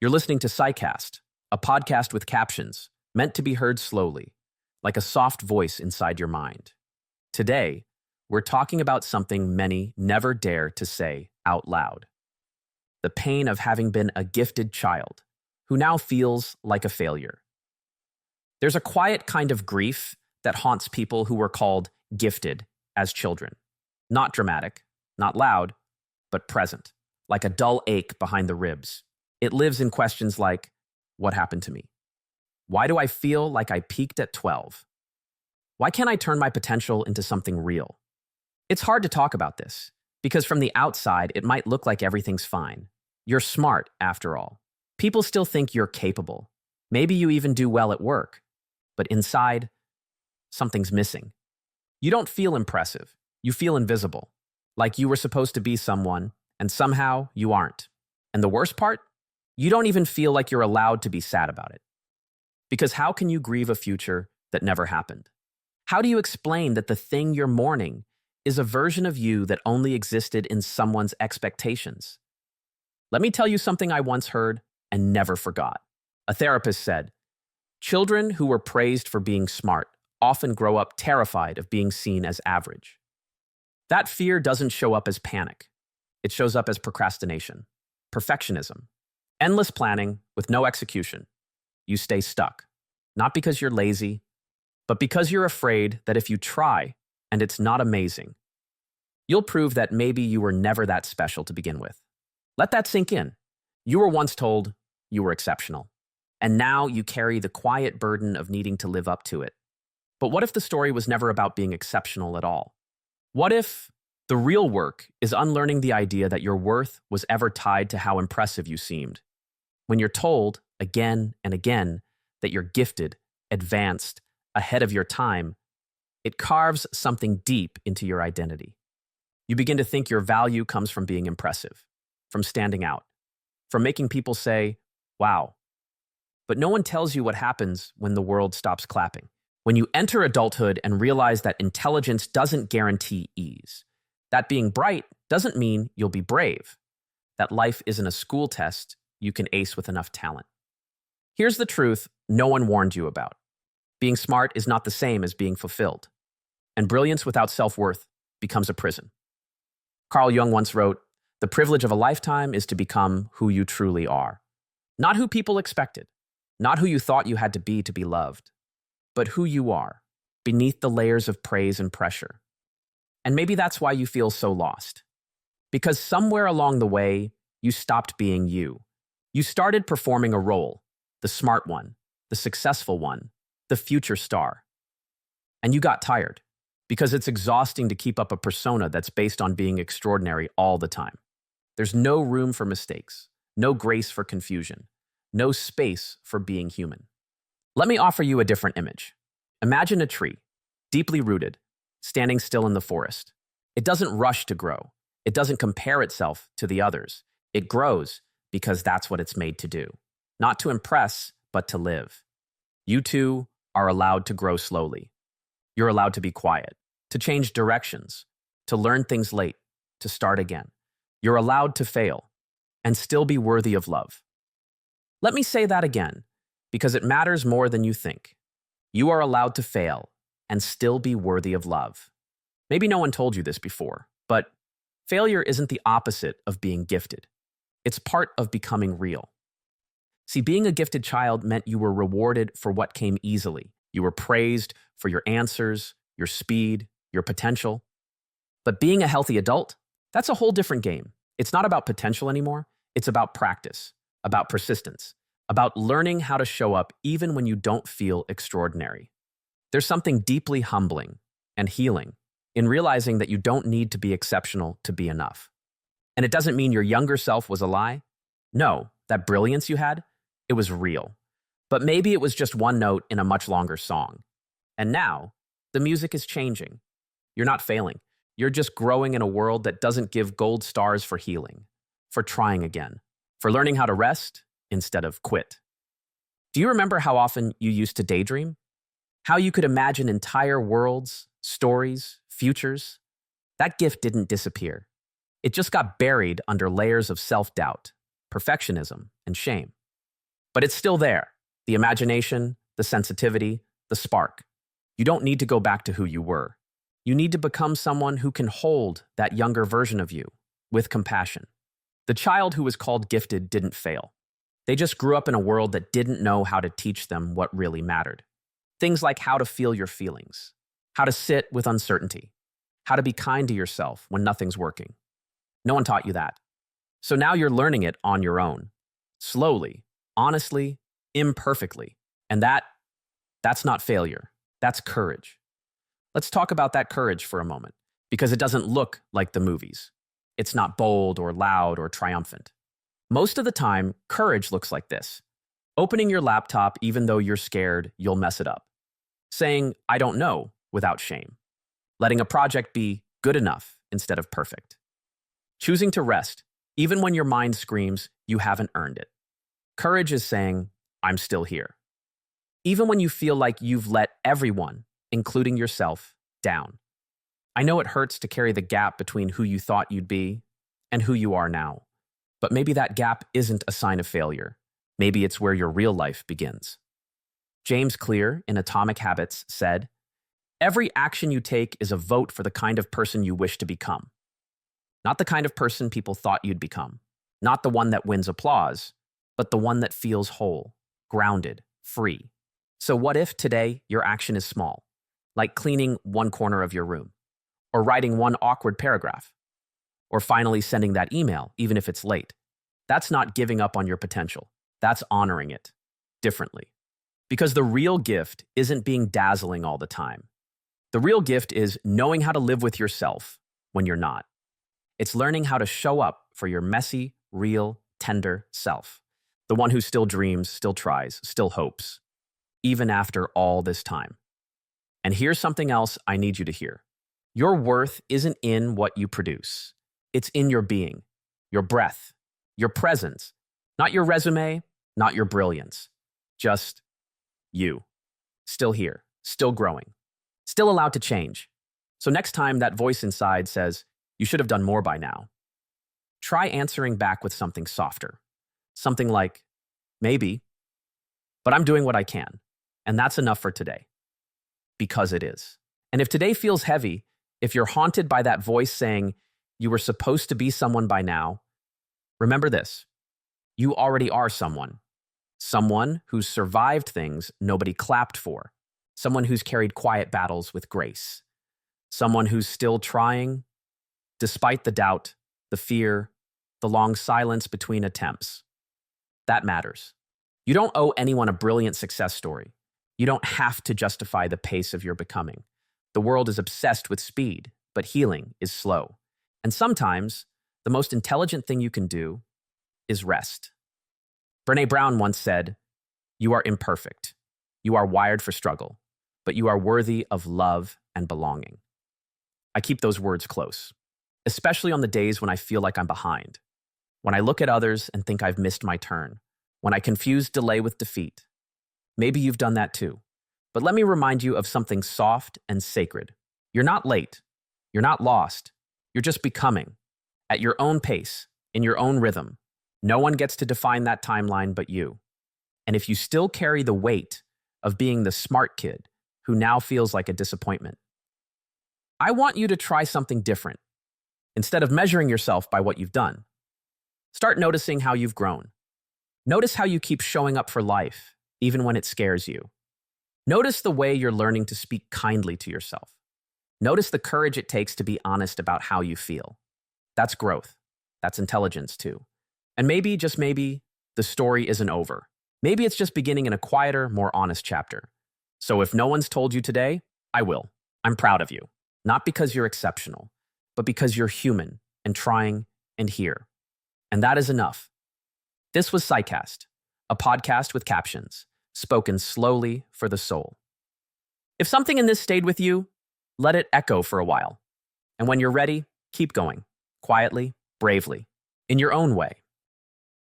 You're listening to Psycast, a podcast with captions, meant to be heard slowly, like a soft voice inside your mind. Today, we're talking about something many never dare to say out loud. The pain of having been a gifted child, who now feels like a failure. There's a quiet kind of grief that haunts people who were called gifted as children. Not dramatic, not loud, but present, like a dull ache behind the ribs. It lives in questions like, what happened to me? Why do I feel like I peaked at 12? Why can't I turn my potential into something real? It's hard to talk about this, because from the outside, it might look like everything's fine. You're smart, after all. People still think you're capable. Maybe you even do well at work. But inside, something's missing. You don't feel impressive. You feel invisible. Like you were supposed to be someone, and somehow you aren't. And the worst part? You don't even feel like you're allowed to be sad about it. Because how can you grieve a future that never happened? How do you explain that the thing you're mourning is a version of you that only existed in someone's expectations? Let me tell you something I once heard and never forgot. A therapist said, children who were praised for being smart often grow up terrified of being seen as average. That fear doesn't show up as panic. It shows up as procrastination, perfectionism, endless planning with no execution. You stay stuck, not because you're lazy, but because you're afraid that if you try and it's not amazing, you'll prove that maybe you were never that special to begin with. Let that sink in. You were once told you were exceptional, and now you carry the quiet burden of needing to live up to it. But what if the story was never about being exceptional at all? What if the real work is unlearning the idea that your worth was ever tied to how impressive you seemed? When you're told again and again that you're gifted, advanced, ahead of your time, it carves something deep into your identity. You begin to think your value comes from being impressive, from standing out, from making people say, wow. But no one tells you what happens when the world stops clapping. When you enter adulthood and realize that intelligence doesn't guarantee ease, that being bright doesn't mean you'll be brave, that life isn't a school test you can ace with enough talent. Here's the truth no one warned you about. Being smart is not the same as being fulfilled, and brilliance without self-worth becomes a prison. Carl Jung once wrote, "The privilege of a lifetime is to become who you truly are. Not who people expected, not who you thought you had to be loved, but who you are, beneath the layers of praise and pressure." And maybe that's why you feel so lost. Because somewhere along the way, you stopped being you. You started performing a role, the smart one, the successful one, the future star. And you got tired, because it's exhausting to keep up a persona that's based on being extraordinary all the time. There's no room for mistakes, no grace for confusion, no space for being human. Let me offer you a different image. Imagine a tree, deeply rooted, standing still in the forest. It doesn't rush to grow. It doesn't compare itself to the others. It grows because that's what it's made to do. Not to impress, but to live. You too are allowed to grow slowly. You're allowed to be quiet, to change directions, to learn things late, to start again. You're allowed to fail and still be worthy of love. Let me say that again, because it matters more than you think. You are allowed to fail and still be worthy of love. Maybe no one told you this before, but failure isn't the opposite of being gifted. It's part of becoming real. See, being a gifted child meant you were rewarded for what came easily. You were praised for your answers, your speed, your potential. But being a healthy adult, that's a whole different game. It's not about potential anymore. It's about practice, about persistence, about learning how to show up even when you don't feel extraordinary. There's something deeply humbling and healing in realizing that you don't need to be exceptional to be enough. And it doesn't mean your younger self was a lie. No, that brilliance you had, it was real. But maybe it was just one note in a much longer song. And now, the music is changing. You're not failing. You're just growing in a world that doesn't give gold stars for healing, for trying again, for learning how to rest instead of quit. Do you remember how often you used to daydream? How you could imagine entire worlds, stories, futures? That gift didn't disappear. It just got buried under layers of self-doubt, perfectionism, and shame. But it's still there. The imagination, the sensitivity, the spark. You don't need to go back to who you were. You need to become someone who can hold that younger version of you with compassion. The child who was called gifted didn't fail. They just grew up in a world that didn't know how to teach them what really mattered. Things like how to feel your feelings, how to sit with uncertainty, how to be kind to yourself when nothing's working. No one taught you that. So now you're learning it on your own. Slowly, honestly, imperfectly. And that's not failure. That's courage. Let's talk about that courage for a moment, because it doesn't look like the movies. It's not bold or loud or triumphant. Most of the time, courage looks like this. Opening your laptop even though you're scared you'll mess it up. Saying, I don't know, without shame. Letting a project be good enough instead of perfect. Choosing to rest, even when your mind screams you haven't earned it. Courage is saying, I'm still here. Even when you feel like you've let everyone, including yourself, down. I know it hurts to carry the gap between who you thought you'd be and who you are now. But maybe that gap isn't a sign of failure. Maybe it's where your real life begins. James Clear, in Atomic Habits, said, every action you take is a vote for the kind of person you wish to become. Not the kind of person people thought you'd become. Not the one that wins applause, but the one that feels whole, grounded, free. So what if today your action is small, like cleaning one corner of your room, or writing one awkward paragraph, or finally sending that email, even if it's late? That's not giving up on your potential. That's honoring it differently. Because the real gift isn't being dazzling all the time. The real gift is knowing how to live with yourself when you're not. It's learning how to show up for your messy, real, tender self. The one who still dreams, still tries, still hopes, even after all this time. And here's something else I need you to hear. Your worth isn't in what you produce. It's in your being, your breath, your presence, not your resume, not your brilliance. Just you. Still here, still growing, still allowed to change. So next time that voice inside says, you should have done more by now, try answering back with something softer. Something like, maybe, but I'm doing what I can. And that's enough for today. Because it is. And if today feels heavy, if you're haunted by that voice saying you were supposed to be someone by now, remember this. You already are someone. Someone who's survived things nobody clapped for. Someone who's carried quiet battles with grace. Someone who's still trying, despite the doubt, the fear, the long silence between attempts. That matters. You don't owe anyone a brilliant success story. You don't have to justify the pace of your becoming. The world is obsessed with speed, but healing is slow. And sometimes, the most intelligent thing you can do is rest. Brené Brown once said, you are imperfect. You are wired for struggle, but you are worthy of love and belonging. I keep those words close, especially on the days when I feel like I'm behind. When I look at others and think I've missed my turn. When I confuse delay with defeat. Maybe you've done that too. But let me remind you of something soft and sacred. You're not late. You're not lost. You're just becoming. At your own pace, in your own rhythm. No one gets to define that timeline but you. And if you still carry the weight of being the smart kid who now feels like a disappointment, I want you to try something different. Instead of measuring yourself by what you've done, start noticing how you've grown. Notice how you keep showing up for life, even when it scares you. Notice the way you're learning to speak kindly to yourself. Notice the courage it takes to be honest about how you feel. That's growth. That's intelligence too. And maybe, just maybe, the story isn't over. Maybe it's just beginning in a quieter, more honest chapter. So if no one's told you today, I will. I'm proud of you. Not because you're exceptional, but because you're human and trying and here. And that is enough. This was Psycast, a podcast with captions, spoken slowly for the soul. If something in this stayed with you, let it echo for a while. And when you're ready, keep going, quietly, bravely, in your own way.